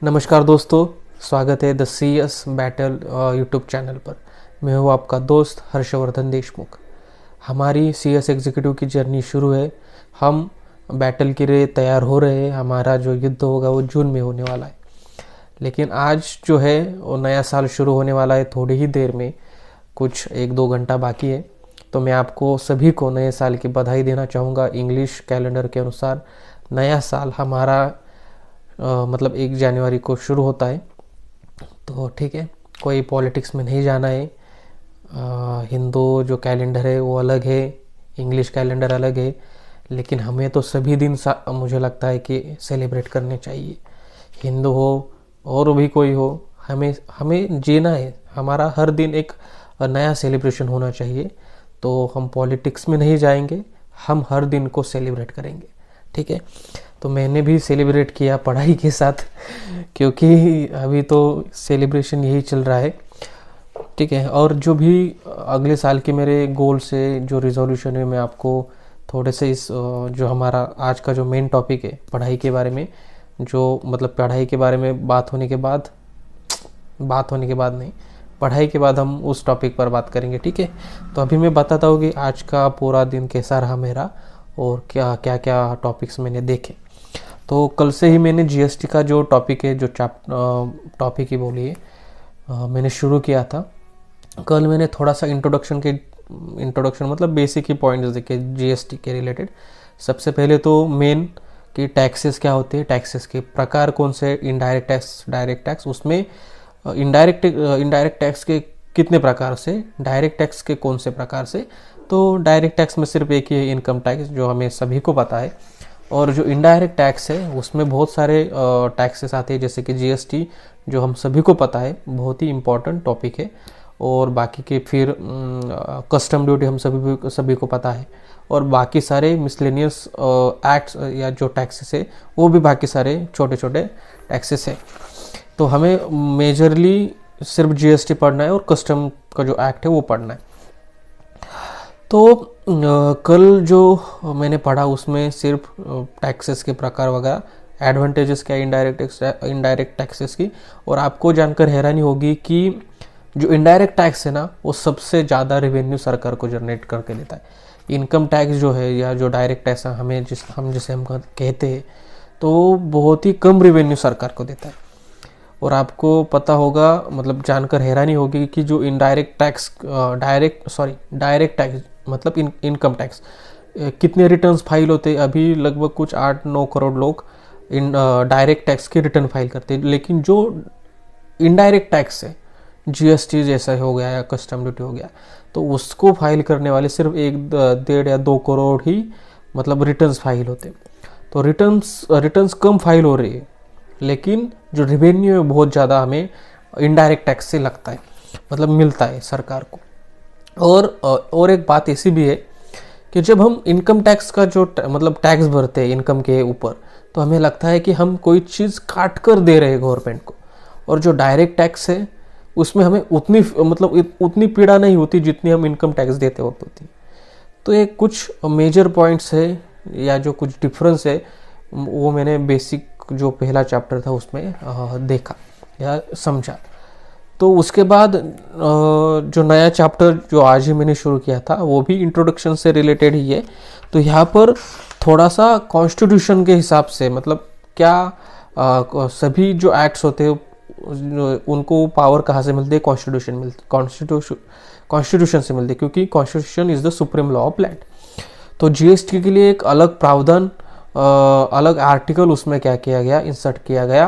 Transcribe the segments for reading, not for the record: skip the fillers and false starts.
नमस्कार दोस्तों, स्वागत है the C S battle YouTube channel पर। मैं हूँ आपका दोस्त हर्षवर्धन देशमुख। हमारी सी एस एग्जीक्यूटिव की जर्नी शुरू है। हम बैटल के लिए तैयार हो रहे हैं। हमारा जो युद्ध होगा वो जून में होने वाला है। लेकिन आज जो है वो नया साल शुरू होने वाला है थोड़ी ही देर में, कुछ 1-2 घंटा बाकी है। तो मैं आपको सभी को नए साल की बधाई देना चाहूँगा। इंग्लिश कैलेंडर के अनुसार नया साल हमारा मतलब 1 जनवरी को शुरू होता है। तो ठीक है, कोई पॉलिटिक्स में नहीं जाना है। हिंदू जो कैलेंडर है वो अलग है, इंग्लिश कैलेंडर अलग है, लेकिन हमें तो सभी दिन मुझे लगता है कि सेलिब्रेट करने चाहिए। हिंदू हो और भी कोई हो, हमें हमें जीना है। हमारा हर दिन एक नया सेलिब्रेशन होना चाहिए। तो हम पॉलिटिक्स में नहीं जाएंगे, हम हर दिन को सेलिब्रेट करेंगे। ठीक है, तो मैंने भी सेलिब्रेट किया पढ़ाई के साथ, क्योंकि अभी तो सेलिब्रेशन यही चल रहा है। ठीक है, और जो भी अगले साल के मेरे गोल्स है, जो रिजोल्यूशन है, मैं आपको थोड़े से इस जो हमारा आज का जो मेन टॉपिक है पढ़ाई के बारे में, जो मतलब पढ़ाई के बारे में बात होने के बाद नहीं, पढ़ाई के बाद हम उस टॉपिक पर बात करेंगे। ठीक है, तो अभी मैं बताता हूँ कि आज का पूरा दिन कैसा रहा मेरा और क्या क्या क्या टॉपिक्स मैंने देखे। तो कल से ही मैंने जीएसटी का जो टॉपिक है, जो टॉपिक ही बोलिए, मैंने शुरू किया था। कल मैंने थोड़ा सा इंट्रोडक्शन मतलब बेसिक ही पॉइंट्स देखे जीएसटी के रिलेटेड। सबसे पहले तो मेन कि टैक्सेस क्या होते हैं, टैक्सेस के प्रकार कौन से, इनडायरेक्ट टैक्स, डायरेक्ट टैक्स, उसमें इनडायरेक्ट टैक्स के कितने प्रकार से, डायरेक्ट टैक्स के कौन से प्रकार से। तो डायरेक्ट टैक्स में सिर्फ एक ही है, इनकम टैक्स, जो हमें सभी को पता है। और जो इनडायरेक्ट टैक्स है उसमें बहुत सारे टैक्सेस आते हैं, जैसे कि जीएसटी, जो हम सभी को पता है, बहुत ही इम्पोर्टेंट टॉपिक है। और बाकी के फिर कस्टम ड्यूटी हम सभी को पता है। और बाकी सारे मिसलेनियस एक्ट्स या जो टैक्सेस है वो भी बाकी सारे छोटे छोटे टैक्सेस है। तो हमें मेजरली सिर्फ जीएसटी पढ़ना है और कस्टम का जो एक्ट है वो पढ़ना है। तो कल जो मैंने पढ़ा उसमें सिर्फ टैक्सेस के प्रकार वगैरह, एडवांटेजेस क्या इनडायरेक्ट टैक्सेस की। और आपको जानकर हैरानी होगी कि जो इनडायरेक्ट टैक्स है ना, वो सबसे ज़्यादा रेवेन्यू सरकार को जनरेट करके देता है। इनकम टैक्स जो है या जो डायरेक्ट टैक्स हम जिसे कहते हैं, तो बहुत ही कम रेवेन्यू सरकार को देता है। और आपको पता होगा, मतलब जानकर हैरानी होगी कि जो इनडायरेक्ट टैक्स डायरेक्ट टैक्स मतलब इनकम टैक्स कितने रिटर्न्स फाइल होते हैं। अभी लगभग कुछ 8-9 करोड़ लोग इन डायरेक्ट टैक्स के रिटर्न फाइल करते हैं। लेकिन जो इनडायरेक्ट टैक्स है, जीएसटी जैसा हो गया या कस्टम ड्यूटी हो गया, तो उसको फाइल करने वाले सिर्फ 1-1.5 या 2 करोड़ ही मतलब रिटर्न्स फाइल होते हैं। तो रिटर्न्स कम फाइल हो रही है, लेकिन जो रेवेन्यू है बहुत ज़्यादा हमें इनडायरेक्ट टैक्स से लगता है, मतलब मिलता है सरकार को। और एक बात ऐसी भी है कि जब हम इनकम टैक्स का जो मतलब टैक्स भरते हैं इनकम के ऊपर, तो हमें लगता है कि हम कोई चीज़ काट कर दे रहे हैं गवर्नमेंट को। और जो डायरेक्ट टैक्स है उसमें हमें उतनी पीड़ा नहीं होती जितनी हम इनकम टैक्स देते होती। तो ये कुछ मेजर पॉइंट्स है या जो कुछ डिफरेंस है, वो मैंने बेसिक जो पहला चैप्टर था उसमें देखा या समझा। तो उसके बाद जो नया चैप्टर जो आज ही मैंने शुरू किया था वो भी इंट्रोडक्शन से रिलेटेड ही है। तो यहाँ पर थोड़ा सा कॉन्स्टिट्यूशन के हिसाब से, मतलब क्या सभी जो एक्ट्स होते हैं उनको पावर कहाँ से मिलती है, कॉन्स्टिट्यूशन से मिलती है, क्योंकि constitution is the supreme law of land. तो जीएसटी के लिए एक अलग प्रावधान, अलग आर्टिकल उसमें क्या किया गया, इंसर्ट किया गया,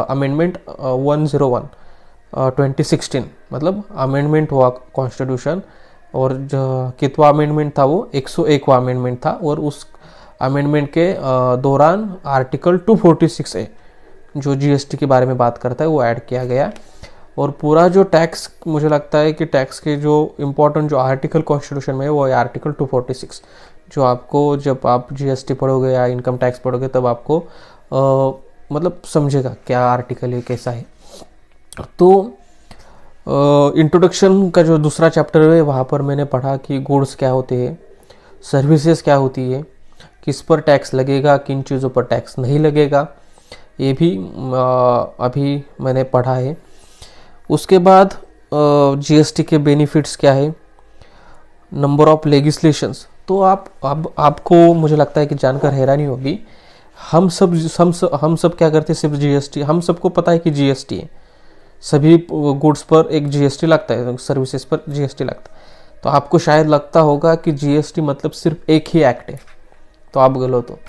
अमेंडमेंट 101 2016, मतलब अमेंडमेंट हुआ कॉन्स्टिट्यूशन। और जो कितवा अमेंडमेंट था, वो 101वां अमेंडमेंट था। और उस अमेंडमेंट के दौरान आर्टिकल 246A जो जीएसटी के बारे में बात करता है वो ऐड किया गया। और पूरा जो टैक्स, मुझे लगता है कि टैक्स के जो इम्पोर्टेंट जो आर्टिकल कॉन्स्टिट्यूशन में है वो है आर्टिकल 246, जो आपको जब आप जीएसटी पढ़ोगे या इनकम टैक्स पढ़ोगे तब आपको मतलब समझेगा क्या आर्टिकल है, कैसा है। तो इंट्रोडक्शन का जो दूसरा चैप्टर है वहाँ पर मैंने पढ़ा कि गुड्स क्या होते हैं, सर्विसेज क्या होती है, किस पर टैक्स लगेगा, किन चीज़ों पर टैक्स नहीं लगेगा, ये भी अभी मैंने पढ़ा है। उसके बाद जीएसटी के बेनिफिट्स क्या है, नंबर ऑफ लेगिस्लेशंस। तो आपको मुझे लगता है कि जानकर हैरानी होगी, हम सब क्या करते हैं, सिर्फ जीएसटी, हम सबको पता है कि जीएसटी है, सभी गुड्स पर एक जीएसटी लगता है, सर्विसेज पर जीएसटी लगता है। तो आपको शायद लगता होगा कि जीएसटी मतलब सिर्फ एक ही एक्ट है, तो आप गलत हो।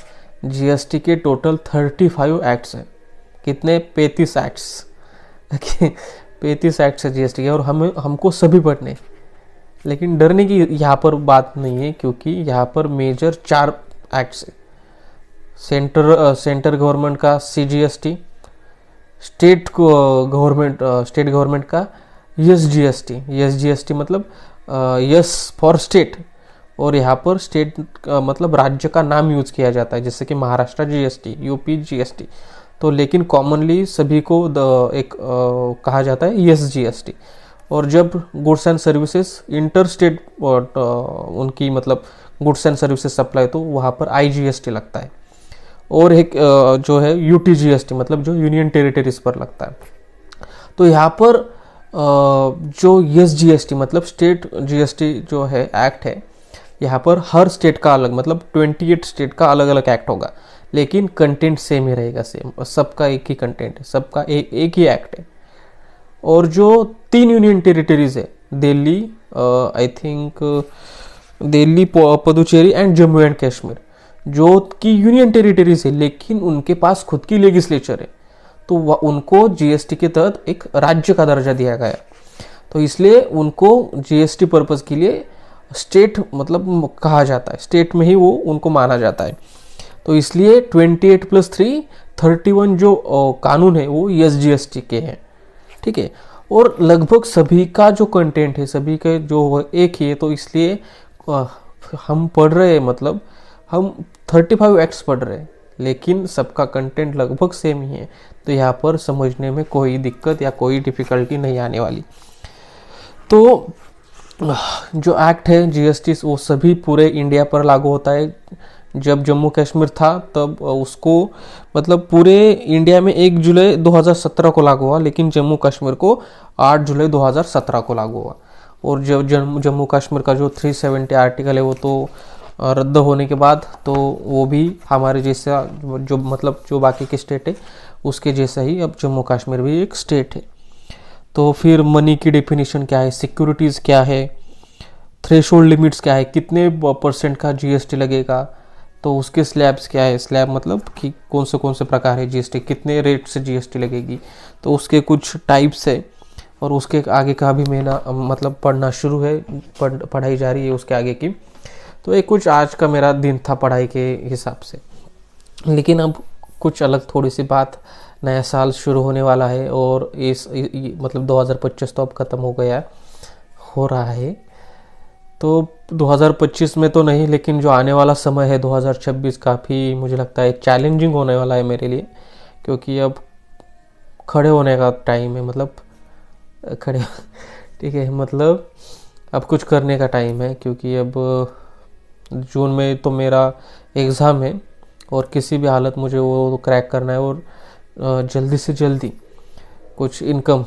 जीएसटी के टोटल 35 एक्ट्स हैं। कितने? 35 एक्ट्स। 35 एक्ट्स है जीएसटी के, और हमको सभी पढ़ने। लेकिन डरने की यहाँ पर बात नहीं है, क्योंकि यहाँ पर मेजर 4 एक्ट्स है। सेंटर गवर्नमेंट का सीजीएसटी, स्टेट गवर्नमेंट का एसजीएसटी मतलब यस फॉर स्टेट, और यहाँ पर स्टेट मतलब राज्य का नाम यूज किया जाता है, जैसे कि महाराष्ट्र जीएसटी, यूपी जीएसटी। तो लेकिन कॉमनली सभी को एक कहा जाता है एसजीएसटी। और जब goods and services inter state उनकी मतलब गुड्स एंड सर्विसेज सप्लाई, तो वहाँ पर आईजीएसटी लगता है। और एक जो है यूटीजीएसटी मतलब जो यूनियन टेरिटरीज पर लगता है। तो यहाँ पर जो एसजीएसटी मतलब स्टेट जीएसटी जो है एक्ट है, यहाँ पर हर स्टेट का अलग मतलब 28 स्टेट का अलग अलग एक्ट होगा, लेकिन कंटेंट सेम ही रहेगा, सेम, सबका एक ही कंटेंट है, सबका एक ही एक्ट है। और जो 3 यूनियन टेरिटरीज है, Delhi, I think Delhi, Puducherry and Jammu and Kashmir, जो कि यूनियन टेरिटरीज है, लेकिन उनके पास खुद की लेजिस्लेचर है, तो उनको जीएसटी के तहत एक राज्य का दर्जा दिया गया। तो इसलिए उनको जीएसटी पर्पस के लिए स्टेट मतलब कहा जाता है, स्टेट में ही वो उनको माना जाता है। तो इसलिए 28+3 31 जो कानून है वो एसजीएसटी के हैं, ठीक है। और लगभग सभी का जो कंटेंट है, सभी के जो एक ही है, तो इसलिए हम पढ़ रहे हैं, मतलब हम 35 एक्ट्स पढ़ रहे हैं, लेकिन सबका कंटेंट लगभग सेम ही है। तो यहाँ पर समझने में कोई दिक्कत या कोई डिफिकल्टी नहीं आने वाली। तो जो एक्ट है जीएसटी, वो सभी पूरे इंडिया पर लागू होता है। जब जम्मू कश्मीर था तब उसको मतलब पूरे इंडिया में 1 जुलाई 2017 को लागू हुआ, लेकिन जम्मू कश्मीर को 8 जुलाई 2017 को लागू हुआ। और जब जम्मू कश्मीर का जो 370 आर्टिकल है वो तो रद्द होने के बाद, तो वो भी हमारे जैसा जो मतलब जो बाकी के स्टेट है उसके जैसा ही अब जम्मू कश्मीर भी एक स्टेट है। तो फिर मनी की डेफिनेशन क्या है, सिक्योरिटीज़ क्या है, थ्रेशोल्ड लिमिट्स क्या है, कितने % का जीएसटी लगेगा, तो उसके स्लैब्स क्या है, स्लैब मतलब कि कौन से प्रकार है जीएसटी, कितने रेट से जीएसटी लगेगी, तो उसके कुछ टाइप्स है। और उसके आगे का भी महीना मतलब पढ़ना शुरू है, पढ़ाई जारी है उसके आगे की। तो ये कुछ आज का मेरा दिन था पढ़ाई के हिसाब से। लेकिन अब कुछ अलग थोड़ी सी बात, नया साल शुरू होने वाला है, और मतलब 2025 तो अब ख़त्म हो रहा है। तो 2025 में तो नहीं, लेकिन जो आने वाला समय है 2026 काफ़ी मुझे लगता है चैलेंजिंग होने वाला है मेरे लिए, क्योंकि अब खड़े होने का टाइम है, मतलब खड़े ठीक है, मतलब अब कुछ करने का टाइम है, क्योंकि अब जून में तो मेरा एग्ज़ाम है, और किसी भी हालत मुझे वो क्रैक करना है, और जल्दी से जल्दी कुछ इनकम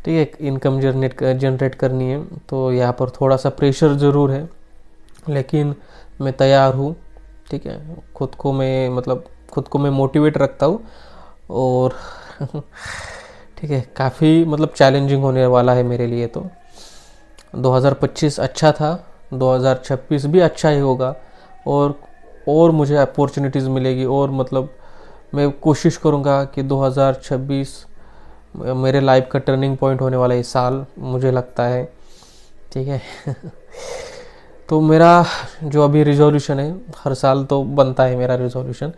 ठीक है, इनकम जनरेट करनी है। तो यहाँ पर थोड़ा सा प्रेशर ज़रूर है, लेकिन मैं तैयार हूँ, ठीक है। खुद को मैं मोटिवेट रखता हूँ, और ठीक है, काफ़ी मतलब चैलेंजिंग होने वाला है मेरे लिए। तो 2025 अच्छा था, 2026 भी अच्छा ही होगा, और मुझे अपॉर्चुनिटीज़ मिलेगी, और मतलब मैं कोशिश करूँगा कि 2026 मेरे लाइफ का टर्निंग पॉइंट होने वाला ये साल मुझे लगता है, ठीक है। तो मेरा जो अभी रिजोल्यूशन है, हर साल तो बनता है मेरा रिजोल्यूशन,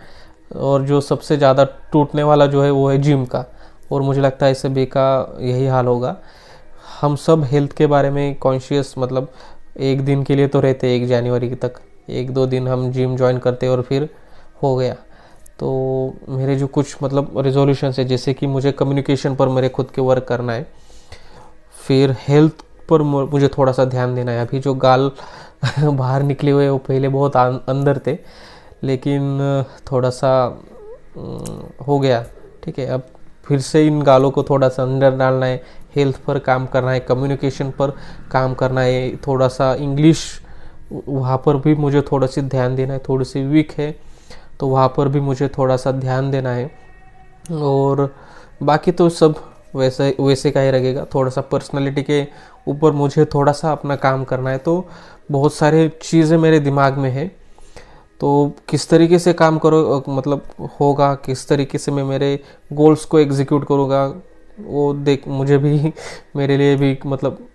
और जो सबसे ज़्यादा टूटने वाला जो है वो है जिम का, और मुझे लगता है सभी का यही हाल होगा। हम सब हेल्थ के बारे में कॉन्शियस मतलब एक दिन के लिए तो रहते, 1 जनवरी तक 1-2 दिन हम जिम ज्वाइन करते और फिर हो गया। तो मेरे जो कुछ मतलब रिजोल्यूशन है, जैसे कि मुझे कम्युनिकेशन पर मेरे खुद के वर्क करना है, फिर हेल्थ पर मुझे थोड़ा सा ध्यान देना है। अभी जो गाल बाहर निकले हुए वो पहले बहुत अंदर थे, लेकिन थोड़ा सा हो गया, ठीक है। अब फिर से इन गालों को थोड़ा सा अंदर डालना है, हेल्थ पर काम करना है, कम्युनिकेशन पर काम करना है, थोड़ा सा इंग्लिश वहाँ पर भी मुझे थोड़ा सी ध्यान देना है, थोड़ी सी वीक है तो वहाँ पर भी मुझे थोड़ा सा ध्यान देना है। और बाकी तो सब वैसे वैसे का ही रहेगा, थोड़ा सा पर्सनालिटी के ऊपर मुझे थोड़ा सा अपना काम करना है। तो बहुत सारे चीज़ें मेरे दिमाग में है, तो किस तरीके से काम करो मतलब होगा, किस तरीके से मैं मेरे गोल्स को एग्जीक्यूट करूँगा, वो देख मुझे भी मेरे लिए भी मतलब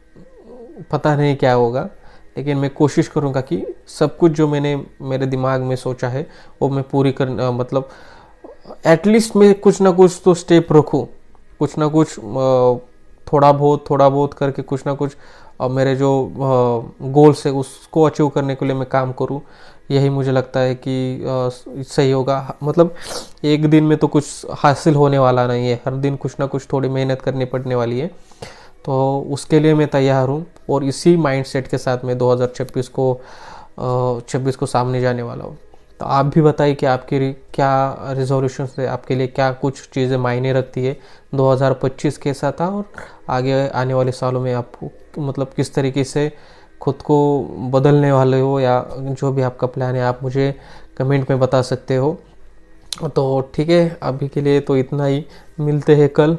पता नहीं क्या होगा। लेकिन मैं कोशिश करूँगा कि सब कुछ जो मैंने मेरे दिमाग में सोचा है वो मैं पूरी कर मतलब एटलीस्ट मैं कुछ ना कुछ तो स्टेप रखूँ, कुछ ना कुछ थोड़ा बहुत करके कुछ ना कुछ मेरे जो गोल्स है उसको अचीव करने के लिए मैं काम करूँ। यही मुझे लगता है कि सही होगा। मतलब एक दिन में तो कुछ हासिल होने वाला नहीं है, हर दिन कुछ ना कुछ थोड़ी मेहनत करनी पड़ने वाली है। तो उसके लिए मैं तैयार हूँ और इसी माइंडसेट के साथ मैं 2026 को सामने जाने वाला हूँ। तो आप भी बताइए कि आपके क्या रिजोल्यूशन है, आपके लिए क्या कुछ चीज़ें मायने रखती है। 2025 कैसा था और आगे आने वाले सालों में आप मतलब किस तरीके से खुद को बदलने वाले हो, या जो भी आपका प्लान है आप मुझे कमेंट में बता सकते हो। तो ठीक है, अभी के लिए तो इतना ही, मिलते हैं कल।